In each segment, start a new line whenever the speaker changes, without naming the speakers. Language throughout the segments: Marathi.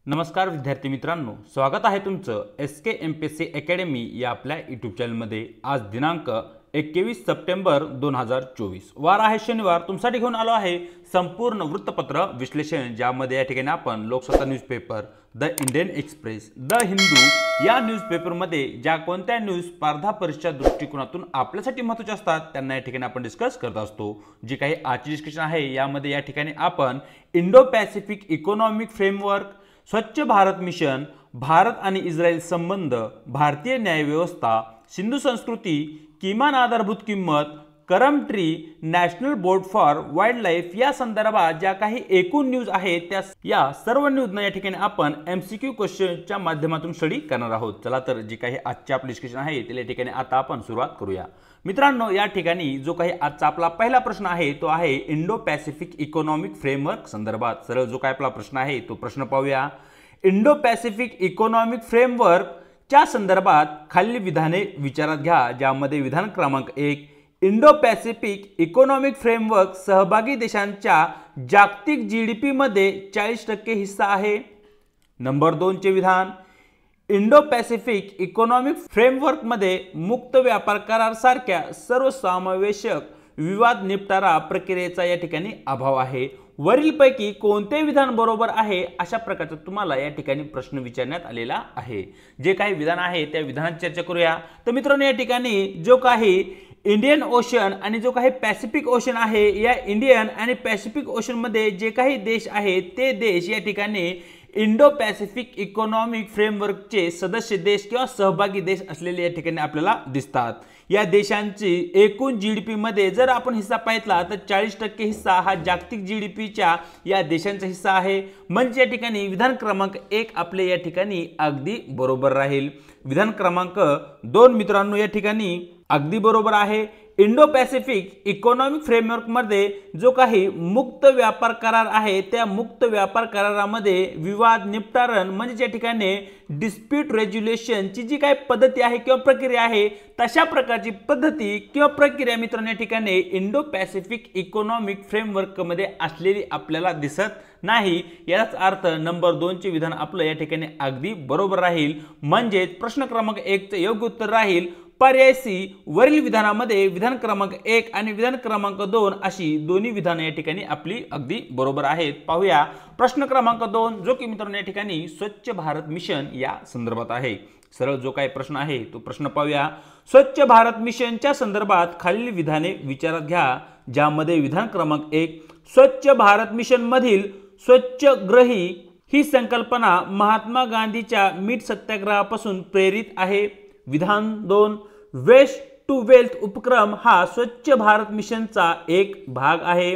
नमस्कार विद्यार्थी मित्रांनो, स्वागत आहे तुमचं SK MPSC अकॅडमी या आपल्या यूट्यूब चॅनलमध्ये। आज दिनांक 21 सप्टेंबर 2024 वार आहे शनिवार। तुमच्यासाठी घेऊन आलो आहे संपूर्ण वृत्तपत्र विश्लेषण, ज्यामध्ये या ठिकाणी आपण Loksatta newspaper, the Indian express, the Hindu या न्यूजपेपरमध्ये ज्या कोणत्या न्यूज स्पर्धा परीक्षा दृष्टिकोनातून आपल्यासाठी महत्त्वाच्या असतात त्यांना या ठिकाणी आपण डिस्कस करत असतो। जी काही आजची डिस्कशन आहे यामध्ये या ठिकाणी आपण इंडो पॅसिफिक इकॉनॉमिक फ्रेमवर्क, स्वच्छ भारत मिशन, भारत आणि इस्रायल संबंध, भारतीय न्याय व्यवस्था, सिंधू संस्कृती, किमान आधारभूत किंमत, करम tree, national board for wild life या संदर्भात ज्या काही एकूण न्यूज आहेत त्या या सर्व न्यूजना या ठिकाणी आपण MCQ क्वेश्चनच्या माध्यमातून स्टडी करणार आहोत। चला तर जी काही आजची आपली डिस्कशन आहे त्या ठिकाणी आता आपण सुरुवात करूया। मित्रांनो, या ठिकाणी जो काही आजचा आपला पहिला प्रश्न आहे तो आहे इंडो पॅसिफिक इकॉनॉमिक फ्रेमवर्क संदर्भात। सरळ जो काही आपला प्रश्न आहे तो प्रश्न पाहूया। इंडो पॅसिफिक इकॉनॉमिक फ्रेमवर्क च्या संदर्भात खालील विधाने विचारात घ्या, ज्यामध्ये विधान क्रमांक 1, इंडो पॅसिफिक इकॉनॉमिक फ्रेमवर्क सहभागी देशांच्या जागतिक GDP मध्ये 40% हिस्सा आहे। नंबर 2 चे विधान, इंडो पॅसिफिक इकॉनॉमिक फ्रेमवर्क मध्ये मुक्त व्यापार करार सारख्या सर्वसमावेशक विवाद निपटारा प्रक्रियेचा या ठिकाणी अभाव आहे। वरीलपैकी कोणते विधान बरोबर आहे अशा प्रकारचा तुम्हाला या ठिकाणी प्रश्न विचारण्यात आलेला आहे। जे काही विधान आहे त्या विधानाची चर्चा करूया। तर मित्रांनो, या ठिकाणी जो काही इंडियन ओशन आणि जो काही पॅसिफिक ओशन आहे, या इंडियन आणि पॅसिफिक ओशन मध्ये जे काही देश आहेत ते देश या ठिकाणी इंडो पॅसिफिक इकॉनॉमिक फ्रेमवर्कचे सदस्य देश किंवा सहभागी देश असलेले या ठिकाणी आपल्याला दिसतात। या देशांची एकूण GDP मध्ये जर आपण हिस्सा पाहितला तर 40% हिस्सा हा जागतिक GDPच्या या देशांचा हिस्सा आहे। म्हणजे या ठिकाणी विधान क्रमांक 1 आपले या ठिकाणी अगदी बरोबर राहील। विधान क्रमांक 2 मित्रांनो या ठिकाणी अगदी बरोबर आहे। इंडो पॅसिफिक इकॉनॉमिक फ्रेमवर्क मध्ये जो काही मुक्त व्यापार करार आहे त्या मुक्त व्यापार करारामध्ये विवाद निपटारण म्हणजे या ठिकाणी डिस्प्यूट रेझोल्यूशन ची जी काही पद्धती आहे किंवा प्रक्रिया आहे तशा प्रकारची पद्धती किंवा प्रक्रिया मित्रांनो या ठिकाणी इंडो पॅसिफिक इकॉनॉमिक फ्रेमवर्क मध्ये असलेली आपल्याला दिसत नाही। याचा अर्थ नंबर 2 चे विधान आपलं या ठिकाणी अगदी बरोबर राहील। म्हणजे प्रश्न क्रमांक 1 चे योग्य उत्तर राहील पर्याय सी। वरील विधानामध्ये विधान क्रमांक 1 आणि विधान क्रमांक 2 अशी दोन्ही विधाने या ठिकाणी आपली अगदी बरोबर आहेत। पाहूया प्रश्न क्रमांक 2, जो की मित्रांनो या ठिकाणी स्वच्छ भारत मिशन या संदर्भात आहे। सरळ जो काही प्रश्न आहे तो प्रश्न पाहूया। स्वच्छ भारत मिशनच्या संदर्भात खालील विधाने विचारात घ्या, ज्यामध्ये विधान क्रमांक 1, स्वच्छ भारत मिशन मधील स्वच्छग्रही ही संकल्पना महात्मा गांधीच्या मीठ सत्याग्रहापासून प्रेरित आहे। विधान 2, वेस्ट टू वेल्थ उपक्रम हा स्वच्छ भारत मिशनचा एक भाग आहे।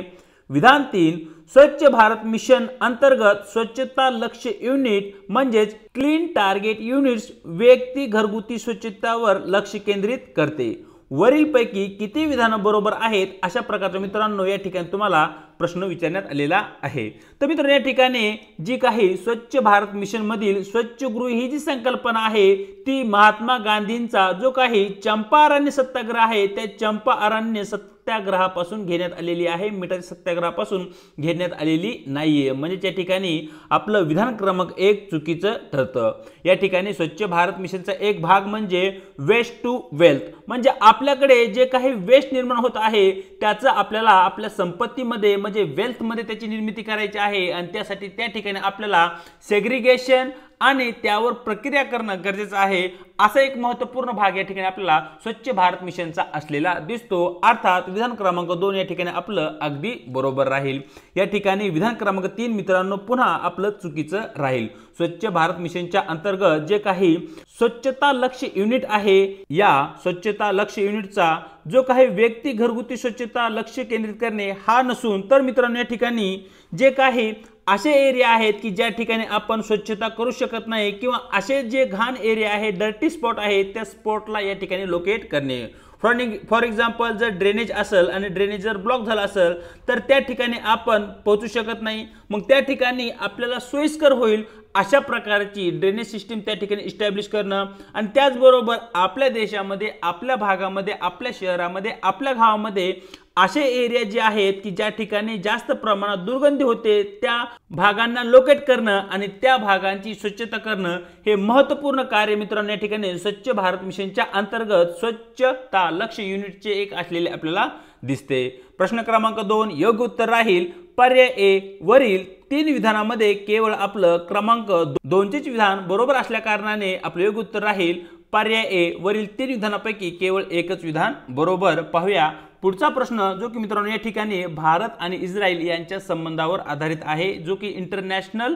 विधान 3, स्वच्छ भारत मिशन अंतर्गत स्वच्छता लक्ष्य युनिट म्हणजेच क्लीन टार्गेट युनिट्स व्यक्ती घरगुती स्वच्छतावर लक्ष केंद्रित करते। वरीलपैकी किती विधानं बरोबर आहेत अशा प्रकारच्या मित्रांनो या ठिकाणी तुम्हाला प्रश्न विचारण्यात आलेला आहे। तर मित्रांनो या ठिकाणी जी काही स्वच्छ भारत मिशन मधील स्वच्छगृह ही जी संकल्पना आहे ती महात्मा गांधींचा जो काही चंपारण्य सत्याग्रह आहे त्या चंपारण्य सत्याग्रहापासून घेण्यात आलेली आहे, मिठाच्या सत्याग्रहापासून घेण्यात आलेली नाहीये। म्हणजे त्या ठिकाणी आपलं विधान क्रमांक 1 चुकीचं ठरतं। या ठिकाणी स्वच्छ भारत मिशनचा एक भाग म्हणजे वेस्ट टू वेल्थ, म्हणजे आपल्याकडे जे काही वेस्ट निर्माण होत आहे त्याचं आपल्याला आपल्या संपत्तीमध्ये म्हणजे वेल्थ मध्ये त्याची निर्मिती करायची आहे आणि त्यासाठी त्या ठिकाणी आपल्याला सेग्रिगेशन आणि त्यावर प्रक्रिया करणं गरजेचं आहे। असा एक महत्त्वपूर्ण भाग या ठिकाणी आपल्याला स्वच्छ भारत मिशनचा असलेला दिसतो। अर्थात विधान क्रमांक 2 या ठिकाणी आपलं अगदी बरोबर राहील। या ठिकाणी विधान क्रमांक 3 मित्रांनो पुन्हा आपलं चुकीचं राहील। स्वच्छ भारत मिशनच्या अंतर्गत जे काही स्वच्छता लक्ष्य युनिट आहे या स्वच्छता लक्ष्य युनिटचा जो काही व्यक्ती घरगुती स्वच्छता लक्ष केंद्रित करणे हा नसून तर मित्रांनो या ठिकाणी जे काही असे एरिया आहेत की ज्या ठिकाणी आपण स्वच्छता करू शकत नाही किंवा असे जे घाण एरिया आहे डर्टी स्पॉट आहे त्या स्पॉटला या ठिकाणी लोकेट करणे। फॉर एक्झाम्पल जर ड्रेनेज असेल आणि ड्रेनेज जर ब्लॉक झाला असेल तर त्या ठिकाणी आपण पोहोचू शकत नाही, मग त्या ठिकाणी आपल्याला सोयीस्कर होईल अशा प्रकारची ड्रेनेज सिस्टीम त्या ठिकाणी इस्टॅब्लिश करणं आणि त्याचबरोबर आपल्या देशामध्ये आपल्या भागामध्ये आपल्या शहरामध्ये आपल्या गावामध्ये असे एरिया जे आहेत की ज्या ठिकाणी जास्त प्रमाणात दुर्गंधी होते त्या भागांना लोकेट करणं आणि त्या भागांची स्वच्छता करणं हे महत्त्वपूर्ण कार्य मित्रांनो या ठिकाणी स्वच्छ भारत मिशनच्या अंतर्गत स्वच्छता लक्ष्य युनिटचे एक असलेले आपल्याला दिसते। प्रश्न क्रमांक 2 योग्य उत्तर राहील पर्याय ए वरील 3 विधानामध्ये केवळ आपलं क्रमांक 2चेच विधान बरोबर असल्या कारणाने आपलं योग्य उत्तर राहील पर्याय ए वरील 3 विधानापैकी केवळ एकच विधान बरोबर। पाहूया पुढचा प्रश्न जो की मित्रांनो या ठिकाणी भारत आणि इस्रायल यांच्या संबंधावर आधारित आहे, जो की इंटरनॅशनल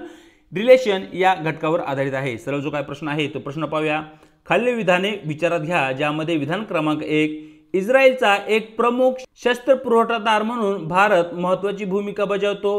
रिलेशन या घटकावर आधारित आहे। सरळ जो काय प्रश्न आहे तो प्रश्न पाहूया। खालील विधाने विचारात घ्या ज्यामध्ये विधान क्रमांक 1 इस्रायलचा एक प्रमुख शस्त्र पुरवठादार म्हणून भारत महत्त्वाची भूमिका बजावतो।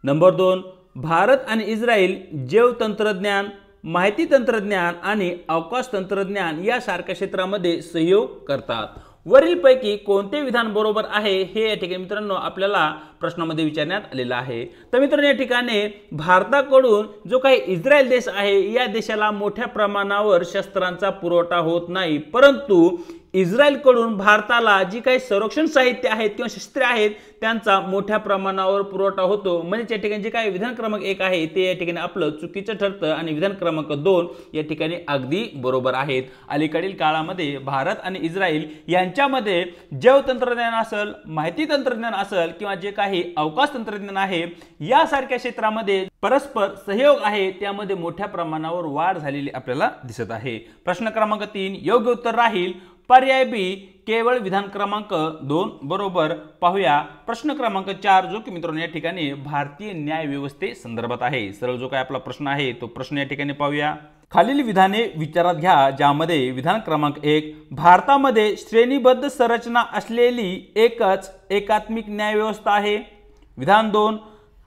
नंबर 2 भारत आणि इस्रायल जैव तंत्रज्ञान, माहिती तंत्रज्ञान आणि अवकाश तंत्रज्ञान यासारख्या क्षेत्रामध्ये सहयोग करतात। वरीलपैकी कोणते विधान बरोबर आहे हे या ठिकाणी मित्रांनो आपल्याला प्रश्नामध्ये विचारण्यात आलेला आहे। तर मित्रांनो या ठिकाणी भारताकडून जो काही इस्रायल देश आहे या देशाला मोठ्या प्रमाणावर शस्त्रांचा पुरवठा होत नाही, परंतु इस्रायलकडून भारताला जी काही संरक्षण साहित्य आहेत किंवा शस्त्रे आहेत त्यांचा मोठ्या प्रमाणावर पुरवठा होतो। म्हणजे या ठिकाणी जे काही विधान क्रमांक 1 आहे ते या ठिकाणी आपलं चुकीचं ठरतं आणि विधान क्रमांक 2 या ठिकाणी अगदी बरोबर आहेत। अलीकडील काळामध्ये भारत आणि इस्रायल यांच्यामध्ये जैव तंत्रज्ञान असेल, माहिती तंत्रज्ञान असेल किंवा जे काही अवकाश तंत्रज्ञान आहे यासारख्या क्षेत्रामध्ये परस्पर सहयोग आहे, त्यामध्ये मोठ्या प्रमाणावर वाढ झालेली आपल्याला दिसत आहे। प्रश्न क्रमांक 3 योग्य उत्तर राहील पर्याय बी केवळ विधान क्रमांक 2 बरोबर। पाहूया प्रश्न क्रमांक 4 जो की मित्रांनो या ठिकाणी भारतीय न्याय व्यवस्थे संदर्भात आहे। सरळ जो काय आपला प्रश्न आहे तो प्रश्न या ठिकाणी पाहूया। खालील विधाने विचारात घ्या ज्यामध्ये विधान क्रमांक 1 भारतामध्ये श्रेणीबद्ध संरचना असलेली एकच एकात्मिक न्याय व्यवस्था आहे। विधान 2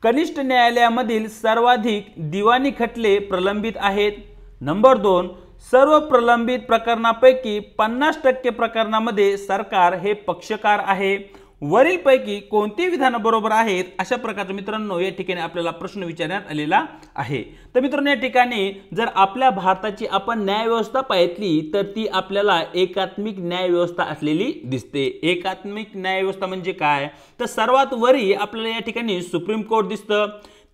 कनिष्ठ न्यायालयामधील सर्वाधिक दिवाणी खटले प्रलंबित आहेत। नंबर 2 सर्व प्रलंबित प्रकरणांपैकी 50% प्रकरणांमध्ये सरकार हे पक्षकार आहे। वरीलपैकी कोणती विधान बरोबर आहेत अशा प्रकारचे मित्रांनो या ठिकाणी आपल्याला प्रश्न विचारण्यात आलेला आहे। तर मित्रांनो या ठिकाणी जर आपल्या भारताची आपण न्याय व्यवस्था पाहितली तर ती आपल्याला एकात्मिक न्याय व्यवस्था असलेली दिसते। एकात्मिक न्याय व्यवस्था म्हणजे काय तर सर्वात वरी आपल्याला या ठिकाणी सुप्रीम कोर्ट दिसतं,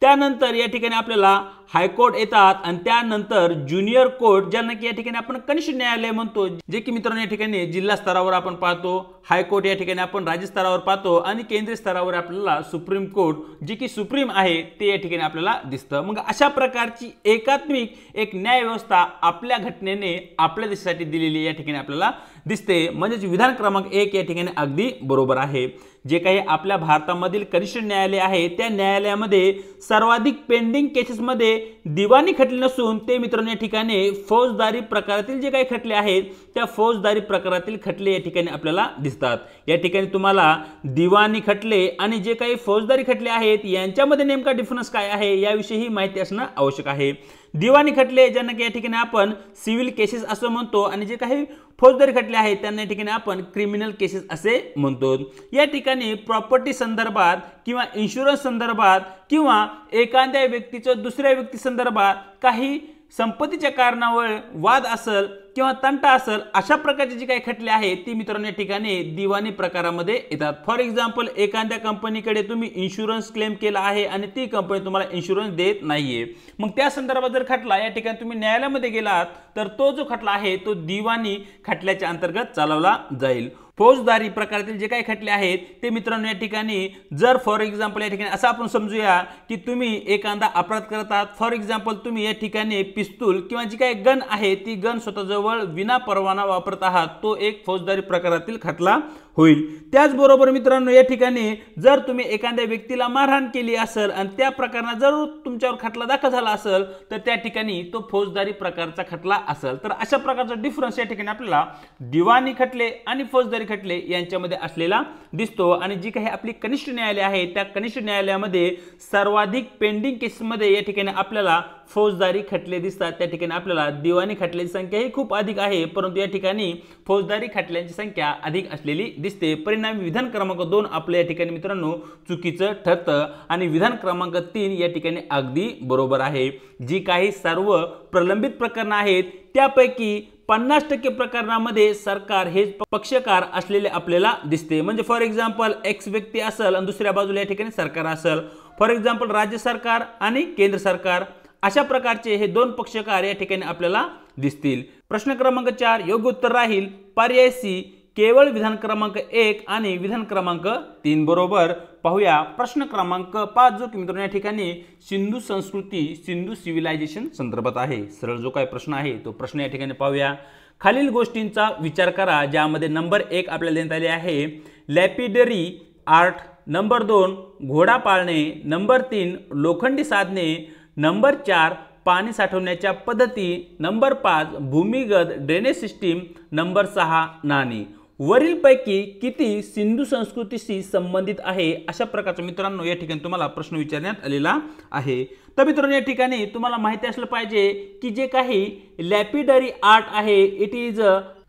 त्यानंतर या ठिकाणी आपल्याला हायकोर्ट येतात आणि त्यानंतर ज्युनियर कोर्ट ज्यांना की या ठिकाणी आपण कनिष्ठ न्यायालय म्हणतो, जे की मित्रांनो या ठिकाणी जिल्हा स्तरावर आपण पाहतो, हायकोर्ट या ठिकाणी आपण राज्य स्तरावर पाहतो आणि केंद्रीय स्तरावर आपल्याला सुप्रीम कोर्ट जे की सुप्रीम आहे ते या ठिकाणी आपल्याला दिसतं। मग अशा प्रकारची एकात्मिक एक न्याय व्यवस्था आपल्या घटनेने आपल्या देशासाठी दिलेली या ठिकाणी आपल्याला दिसते। म्हणजे विधान क्रमांक 1 या ठिकाणी अगदी बरोबर आहे। जे काही आपल्या भारतामधील कनिष्ठ न्यायालय आहे त्या न्यायालयामध्ये सर्वाधिक पेंडिंग केसेसमध्ये दिवाणी खटले नसून ते मित्रांनो या ठिकाणी फौजदारी प्रकारातील जे काही खटले आहेत त्या फौजदारी प्रकारातील खटले या ठिकाणी आपल्याला दिसतात। या ठिकाणी तुम्हाला दिवाणी खटले आणि जे काही फौजदारी खटले आहेत यांच्यामध्ये नेमका डिफरन्स काय आहे याविषयी माहिती असणं आवश्यक आहे। दिवाणी खटले ज्यांना की या ठिकाणी आपण सिव्हिल केसेस असं म्हणतो आणि जे काही फौजदारी खटले आहेत त्यांना या ठिकाणी आपण क्रिमिनल केसेस असे म्हणतो। या ठिकाणी प्रॉपर्टी संदर्भात किंवा इन्शुरन्स संदर्भात किंवा एखाद्या व्यक्तीचं दुसऱ्या व्यक्ती संदर्भात काही संपत्तीच्या कारणावर वाद असेल किंवा तंटा असेल अशा प्रकारचे जे काही खटले आहेत ती मित्रांनो या ठिकाणी दिवाणी प्रकारामध्ये येतात। फॉर एक्झाम्पल एखाद्या कंपनीकडे तुम्ही इन्शुरन्स क्लेम केला आहे आणि ती कंपनी तुम्हाला इन्शुरन्स देत नाहीये, मग त्या संदर्भात जर खटला या ठिकाणी तुम्ही न्यायालयामध्ये गेलात तर तो जो खटला आहे तो दिवाणी खटल्याच्या अंतर्गत चालवला जाईल। फौजदारी प्रकारातील जे काही खटले आहेत ते मित्रांनो या ठिकाणी जर फॉर एक्झाम्पल या ठिकाणी असं आपण समजूया की तुम्ही एखादा अपराध करतात, फॉर एक्झाम्पल तुम्ही या ठिकाणी पिस्तूल किंवा जी काही गन आहे ती गन स्वतःजवळ विना परवाना वापरत आहात, तो एक फौजदारी प्रकारातील खटला होईल। त्याचबरोबर मित्रांनो या ठिकाणी जर तुम्ही एखाद्या व्यक्तीला मारहाण केली असेल आणि त्या प्रकरणात जर तुमच्यावर खटला दाखल झाला असेल तर त्या ठिकाणी तो फौजदारी प्रकारचा खटला असेल। तर अशा प्रकारचा डिफरन्स या ठिकाणी आपल्याला दिवाणी खटले आणि फौजदारी खटले यांच्यामध्ये असलेला दिसतो। आणि जी काही आपली कनिष्ठ न्यायालय आहे त्या कनिष्ठ न्यायालयामध्ये सर्वाधिक पेंडिंग केसमध्ये या ठिकाणी आपल्याला फौजदारी खटले दिसतात, त्या ठिकाणी आपल्याला दिवाणी खटल्याची संख्या ही खूप अधिक आहे, परंतु या ठिकाणी फौजदारी खटल्यांची संख्या अधिक असलेली दिसते, परिणामी विधान क्रमांक 2 आपलं या ठिकाणी मित्रांनो चुकीचं ठरतं आणि विधान क्रमांक 3 या ठिकाणी अगदी बरोबर आहे। जी काही सर्व प्रलंबित प्रकरणं आहेत त्यापैकी 50% प्रकरणामध्ये सरकार हे पक्षकार असलेले आपल्याला दिसते। म्हणजे फॉर एक्झाम्पल एक्स व्यक्ती असेल आणि दुसऱ्या बाजूला या ठिकाणी सरकार असेल, फॉर एक्झाम्पल राज्य सरकार आणि केंद्र सरकार, अशा प्रकारचे हे दोन पक्षकार या ठिकाणी आपल्याला दिसतील। प्रश्न क्रमांक 4 योग्य उत्तर राहील पर्याय सी केवळ विधान क्रमांक 1 आणि विधान क्रमांक 3 बरोबर। पाहूया प्रश्न क्रमांक 5 जो की मित्रांनो या ठिकाणी सिंधू संस्कृती सिंधू सिव्हिलायझेशन संदर्भात आहे। सरळ जो काय प्रश्न आहे तो प्रश्न या ठिकाणी पाहूया। खालील गोष्टींचा विचार करा ज्यामध्ये नंबर 1 आपल्याला देण्यात आले आहे लॅपिडरी आर्ट, नंबर 2 घोडा पाळणे, नंबर 3 लोखंडी साधने, नंबर 4 पाणी साठवण्याच्या पद्धती, नंबर 5 भूमिगत ड्रेनेज सिस्टीम, नंबर 6 नाणी। वरीलपैकी किती सिंधू संस्कृतीशी संबंधित आहे अशा प्रकारचा मित्रांनो या ठिकाणी तुम्हाला प्रश्न विचारण्यात आलेला आहे। तर मित्रांनो या ठिकाणी तुम्हाला माहिती असलं पाहिजे की जे काही लॅपिडरी आर्ट आहे it is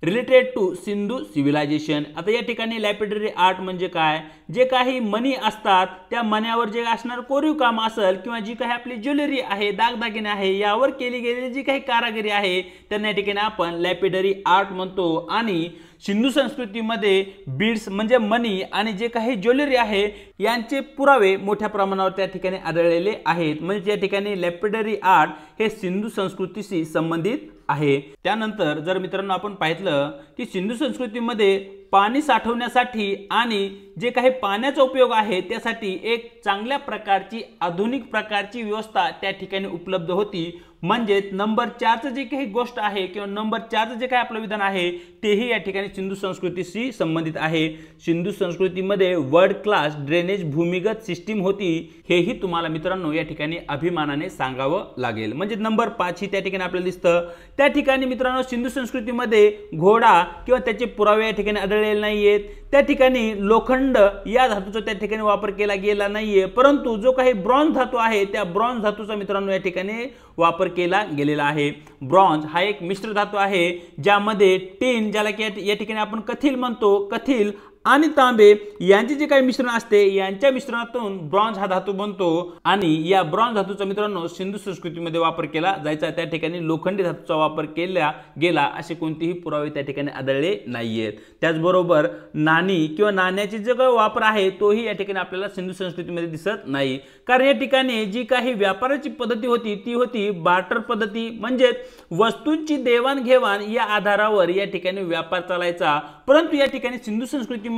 related to Sindhu civilization. आता या ठिकाणी लॅपिडरी आर्ट म्हणजे काय, जे काही मणी असतात त्या मण्यावर जे असणार कोरीव काम असेल किंवा जी काही आपली ज्वेलरी आहे दागदागिने आहे यावर केली गेलेली जी काही कारागिरी आहे त्यांना या ठिकाणी आपण लॅपिडरी आर्ट म्हणतो। आणि सिंधू संस्कृतीमध्ये बीड्स म्हणजे मणी आणि जे काही ज्वेलरी आहे यांचे पुरावे मोठ्या प्रमाणावर त्या ठिकाणी आढळलेले आहेत। म्हणजे या ठिकाणी लॅपिडरी आर्ट हे सिंधू संस्कृतीशी संबंधित आहे। त्यानंतर जर मित्रांनो आपण पाहिलं की सिंधू संस्कृतीमध्ये पाणी साठवण्यासाठी आणि जे काही पाण्याचा उपयोग आहे त्यासाठी एक चांगल्या प्रकारची आधुनिक प्रकारची व्यवस्था त्या ठिकाणी उपलब्ध होती। म्हणजे नंबर 4 चं जे काही गोष्ट आहे किंवा नंबर 4 चं जे काही आपलं विधान आहे तेही या ठिकाणी सिंधू संस्कृतीशी संबंधित आहे। सिंधू संस्कृतीमध्ये वर्ल्ड क्लास ड्रेनेज भूमिगत सिस्टीम होती, हेही तुम्हाला मित्रांनो या ठिकाणी अभिमानाने सांगावं लागेल। म्हणजे नंबर 5 ही त्या ठिकाणी आपल्याला दिसतं। त्या ठिकाणी मित्रांनो सिंधू संस्कृतीमध्ये घोडा किंवा त्याचे पुरावे या ठिकाणी आढळलेले नाहीयेत। त्या ठिकाणी लोखंड या धातूचा त्या ठिकाणी वापर केला गेला नाहीये, परंतु जो काही ब्रॉन्झ धातू आहे त्या ब्रॉन्झ धातूचा मित्रांनो या ठिकाणी वापर केला गेलेला आहे। ब्रॉन्झ हा एक मिश्र धातू आहे ज्यामध्ये टिन ज्याला की या ठिकाणी आपण कथील म्हणतो, कथील आणि तांबे यांचे जे काही मिश्रण असते यांच्या मिश्रणातून ब्रॉन्झ हा धातू बनतो आणि या ब्रॉन्झ धातूचा मित्रांनो सिंधू संस्कृतीमध्ये वापर केला जायचा। त्या ठिकाणी लोखंडी धातूचा वापर केला गेला असे कोणतेही पुरावे त्या ठिकाणी आढळले नाहीयेत। त्याचबरोबर नाणी किंवा नाण्याचे जे काही वापर आहे तोही या ठिकाणी आपल्याला सिंधू संस्कृतीमध्ये दिसत नाही, कारण या ठिकाणी जी काही व्यापाराची पद्धती होती ती होती बार्टर पद्धती। म्हणजे वस्तूंची देवाणघेवाण या आधारावर या ठिकाणी व्यापार चालायचा। परंतु या ठिकाणी सिंधू संस्कृतीमध्ये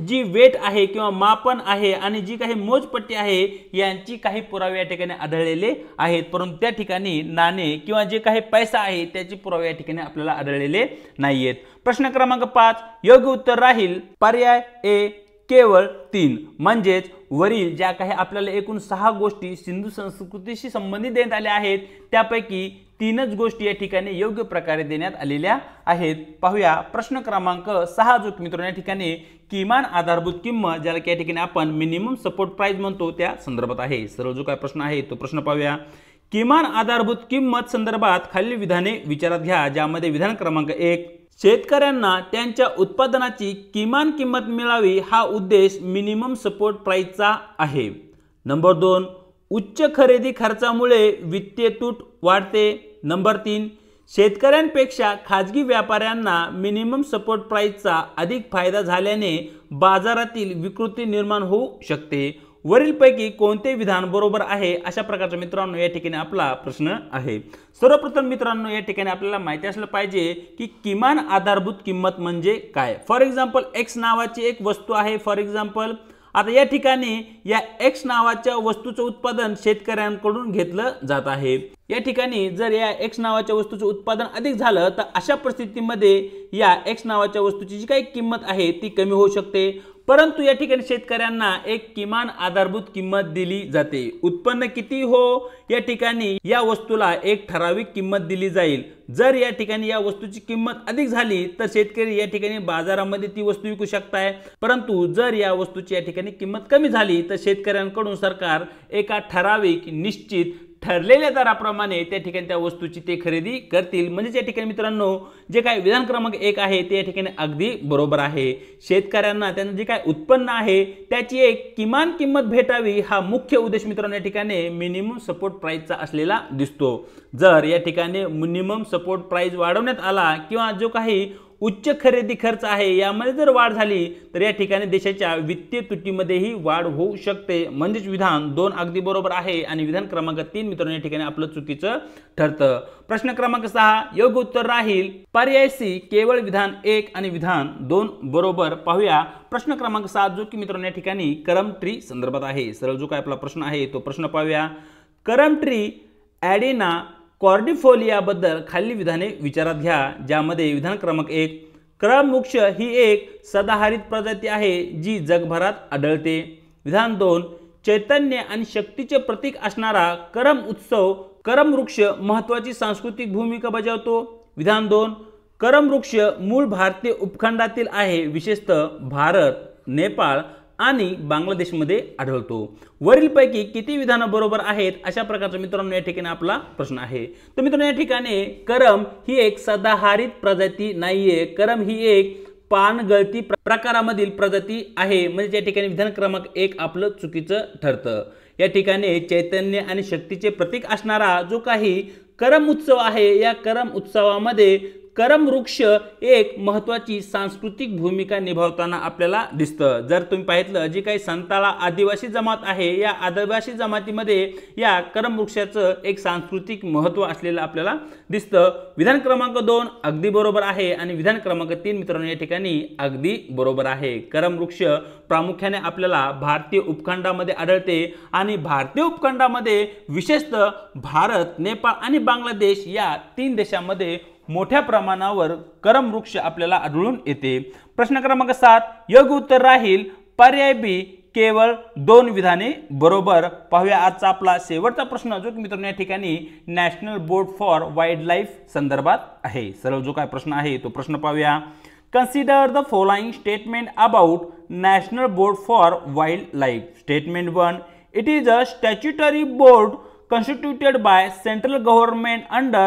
जी वेट आहे किंवा मापन आहे आणि जी काही मोजपट्टी आहे यांची काही पुरावे या ठिकाणी आढळलेले आहेत, परंतु त्या ठिकाणी नाणे किंवा जे काही पैसा आहे त्याचे पुरावे या ठिकाणी आपल्याला आढळलेले नाहीयेत। प्रश्न क्रमांक 5 योग्य उत्तर राहील पर्याय ए केवळ 3। म्हणजेच वरील ज्या काही आपल्याला एकूण 6 गोष्टी सिंधू संस्कृतीशी संबंधित देण्यात आल्या आहेत त्यापैकी 3च गोष्टी या ठिकाणी योग्य प्रकारे देण्यात आलेल्या आहेत। पाहूया प्रश्न क्रमांक 6 जो मित्रांनो या ठिकाणी किमान आधारभूत किंमत ज्याला की या ठिकाणी आपण मिनिमम सपोर्ट प्राइस म्हणतो त्या संदर्भात आहे। सरळ जो काय प्रश्न आहे तो प्रश्न पाहूया। किमान आधारभूत किंमत संदर्भात खालील विधाने विचारात घ्या ज्यामध्ये विधान क्रमांक 1 शेतकऱ्यांना त्यांच्या उत्पादनाची किमान किंमत मिळावी हा उद्देश मिनिमम सपोर्ट प्राइसचा आहे। नंबर 2 उच्च खरेदी खर्चामुळे वित्तीय तूट वाढते। नंबर 3 शेतकऱ्यांपेक्षा खाजगी व्यापाऱ्यांना मिनिमम सपोर्ट प्राइसचा अधिक फायदा झाल्याने बाजारातील विकृती निर्माण होऊ शकते। वरीलपैकी कोणते विधान बरोबर आहे अशा प्रकारचा मित्रांनो या ठिकाणी आपला प्रश्न आहे। सर्वप्रथम मित्रांनो या ठिकाणी आपल्याला माहिती असलं पाहिजे की किमान आधारभूत किंमत म्हणजे काय। फॉर एक्झाम्पल एक्स नावाची एक वस्तू आहे। फॉर एक्झाम्पल आता या ठिकाणी या एक्स नावाच्या वस्तूचं उत्पादन शेतकऱ्यांकडून घेतलं जात आहे। या ठिकाणी जर या एक्स नावाच्या वस्तूचं उत्पादन अधिक झालं तर अशा परिस्थितीमध्ये या एक्स नावाच्या वस्तूची जी काही किंमत आहे ती कमी होऊ शकते, परंतु या ठिकाणी शेतकऱ्यांना एक किमान आधारभूत किंमत दिली जाते। उत्पन्न किती हो या ठिकाणी या वस्तूला एक ठराविक किंमत दिली जाईल। जर या ठिकाणी या वस्तूची किंमत अधिक झाली तर शेतकरी या ठिकाणी बाजारामध्ये ती वस्तू विकू शकताय, परंतु जर या वस्तूची या ठिकाणी किंमत कमी झाली तर शेतकऱ्यांकडून सरकार एका ठराविक निश्चित ठरलेल्या दराप्रमाणे त्या ठिकाणी त्या वस्तूची ते खरेदी करतील। म्हणजे या ठिकाणी मित्रांनो जे काय विधान क्रमांक 1 आहे ते या ठिकाणी अगदी बरोबर आहे। शेतकऱ्यांना त्यांचं जे काय उत्पन्न आहे त्याची एक किमान किंमत भेटावी हा मुख्य उद्देश मित्रांनो या ठिकाणी मिनिमम सपोर्ट प्राइसचा असलेला दिसतो। जर या ठिकाणी मिनिमम सपोर्ट प्राइस वाढवण्यात आला किंवा जो काही उच्च खरेदी खर्च आहे यामध्ये जर वाढ झाली तर या ठिकाणी देशाच्या वित्तीय तुटीमध्येही वाढ होऊ शकते। म्हणजेच विधान 2 अगदी बरोबर आहे आणि विधान क्रमांक 3 मित्रांनो या ठिकाणी आपलं चुकीचं ठरतं। प्रश्न क्रमांक 6 योग्य उत्तर राहील पर्याय सी केवळ विधान 1 आणि विधान 2 बरोबर। पाहूया प्रश्न क्रमांक 7 जो की मित्रांनो या ठिकाणी करम ट्री संदर्भात आहे। सरळ जो काय आपला प्रश्न आहे तो प्रश्न पाहूया। करम ट्री ॲडेना कॉर्डिफोलिया बद्दल खालील विधाने विचारात घ्या। ज्यामध्ये विधान क्रमांक 1 करम वृक्ष ही एक सदाहरित प्रजाती आहे जी जगभरात आढळते। विधान 2 चैतन्य आणि शक्तीचे प्रतीक असणारा करम उत्सव करम वृक्ष महत्त्वाची सांस्कृतिक भूमिका बजावतो। विधान 2 करम वृक्ष मूळ भारतीय उपखंडातील आहे, विशेषतः भारत, नेपाळ आणि बांगलादेशमध्ये आढळतो। वरीलपैकी किती विधानं बरोबर आहेत अशा प्रकारचा मित्रांनो या ठिकाणी आपला प्रश्न आहे। तर मित्रांनो या ठिकाणी करम ही एक सदाहरित प्रजाती नाहीये, करम ही एक पानगळती प्रकारामधील प्रजाती आहे। म्हणजे या ठिकाणी विधान क्रमांक 1 आपलं चुकीचं ठरतं। या ठिकाणी चैतन्य आणि शक्तीचे प्रतीक असणारा जो काही करम उत्सव आहे या करम उत्सवामध्ये करम वृक्ष एक महत्त्वाची सांस्कृतिक भूमिका निभावताना आपल्याला दिसतं। जर तुम्ही पाहितलं जी काही संताला आदिवासी जमात आहे या आदिवासी जमातीमध्ये या करम वृक्षाचं एक सांस्कृतिक महत्त्व असलेलं आपल्याला दिसतं। विधान क्रमांक 2 अगदी बरोबर आहे आणि विधान क्रमांक 3 मित्रांनो या ठिकाणी अगदी बरोबर आहे। करम वृक्ष प्रामुख्याने आपल्याला भारतीय उपखंडामध्ये आढळते आणि भारतीय उपखंडामध्ये विशेषतः भारत, नेपाळ आणि बांगलादेश या 3 देशांमध्ये मोठ्या प्रमाणावर करम वृक्ष आपल्याला आढळून येते। प्रश्न क्रमांक 7 योग्य उत्तर राहील पर्याय बी केवळ 2 विधाने बरोबर। पाहूया आजचा आपला शेवटचा प्रश्न जो की मित्रांनो या ठिकाणी national board for wild life संदर्भात आहे। सरळ जो काय प्रश्न आहे तो प्रश्न पाहूया। Consider the following statement about national board for wild life. Statement 1 it is a statutory board constituted by central government under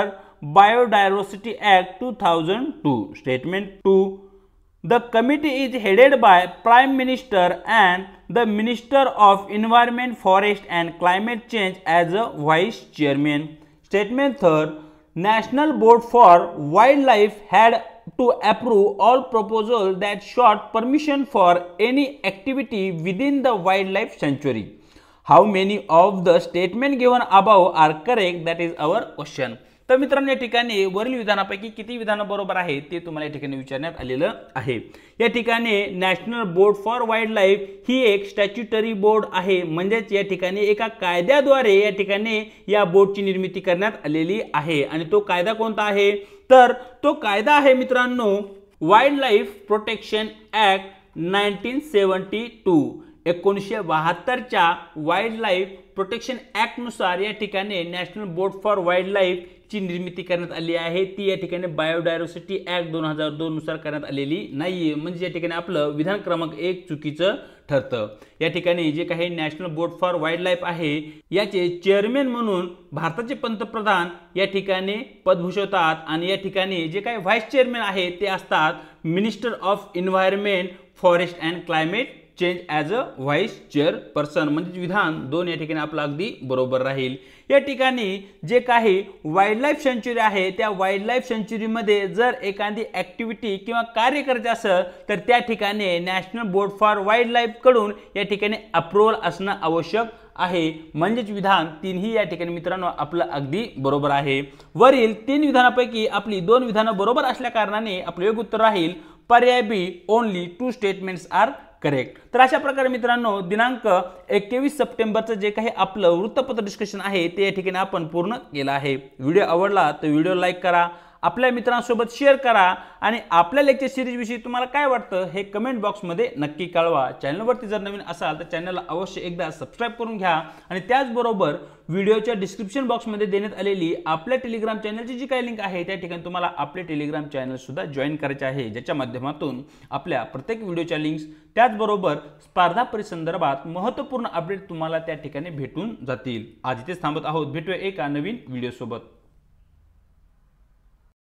Biodiversity Act 2002. Statement 2 the committee is headed by Prime Minister and the Minister of Environment, Forest and Climate Change as a Vice Chairman. Statement 3 National Board for Wildlife had to approve all proposals that sought permission for any activity within the wildlife sanctuary. How many of the statement given above are correct? That is our question. तर मित्रांनो या ठिकाणी वरील विधानापैकी किती विधानं बरोबर आहेत ते तुम्हाला या ठिकाणी विचारण्यात आलेलं आहे। या ठिकाणी national board for wild life ही एक स्टॅच्युटरी बोर्ड आहे। म्हणजेच या ठिकाणी एका कायद्याद्वारे या ठिकाणी या बोर्डची निर्मिती करण्यात आलेली आहे आणि तो कायदा कोणता आहे तर तो कायदा आहे मित्रांनो वाईल्ड लाईफ प्रोटेक्शन ॲक्ट 1972। 1972च्या वाईल्ड लाईफ प्रोटेक्शन ॲक्ट नुसार या ठिकाणी national board for wild life ची निर्मिती करण्यात आली आहे। ती या ठिकाणी बायोडायव्हर्सिटी ॲक्ट 2002 नुसार करण्यात आलेली नाहीये। म्हणजे या ठिकाणी आपलं विधान क्रमांक 1 चुकीचं ठरतं। या ठिकाणी जे काही national board for wild life आहे याचे चेअरमॅन म्हणून भारताचे पंतप्रधान या ठिकाणी पद भूषवतात आणि या ठिकाणी जे काही व्हाईस चेअरमॅन आहे ते असतात minister of environment, forest and climate change as a vice chairperson. म्हणजे विधान 2 या ठिकाणी आपलं अगदी बरोबर राहील। या ठिकाणी जे काही वाईल्ड लाईफ सेंच्युरी आहे त्या वाईल्ड लाईफ सेंच्युरीमध्ये जर एखादी ॲक्टिव्हिटी किंवा कार्य करायचं असेल तर त्या ठिकाणी national board for wild life कडून या ठिकाणी अप्रूव्हल असणं आवश्यक आहे। म्हणजेच विधान 3 ही या ठिकाणी मित्रांनो आपलं अगदी बरोबर आहे। वरील 3 विधानापैकी आपली 2 विधानं बरोबर असल्या कारणाने आपलं योग्य उत्तर राहील पर्याय बी ओनली 2 स्टेटमेंट्स आर करेक्ट। तर अशा प्रकारे मित्रांनो दिनांक 21 सप्टेंबरचं जे काही आपलं वृत्तपत्र डिस्कशन आहे ते या ठिकाणी आपण पूर्ण केलं आहे। व्हिडिओ आवडला तर व्हिडिओ लाईक करा आपल्या मित्रांसोबत शेअर करा आणि आपल्या लेक्चर सिरीजविषयी तुम्हाला काय वाटतं हे कमेंट बॉक्समध्ये नक्की कळवा। चॅनलवरती जर नवीन असाल तर चॅनलला अवश्य एकदा सबस्क्राईब करून घ्या आणि त्याचबरोबर व्हिडिओच्या डिस्क्रिप्शन बॉक्समध्ये देण्यात आलेली आपल्या टेलिग्राम चॅनलची जी काही लिंक आहे त्या ठिकाणी तुम्हाला आपले टेलिग्राम चॅनल सुद्धा जॉईन करायचे आहे, ज्याच्या माध्यमातून आपल्या प्रत्येक व्हिडिओच्या लिंक्स त्याचबरोबर स्पर्धा परीक्षेसंदर्भात महत्त्वपूर्ण अपडेट तुम्हाला त्या ठिकाणी भेटून जातील। आज इथेच थांबत आहोत, भेटूया एका नवीन व्हिडिओ सोबत।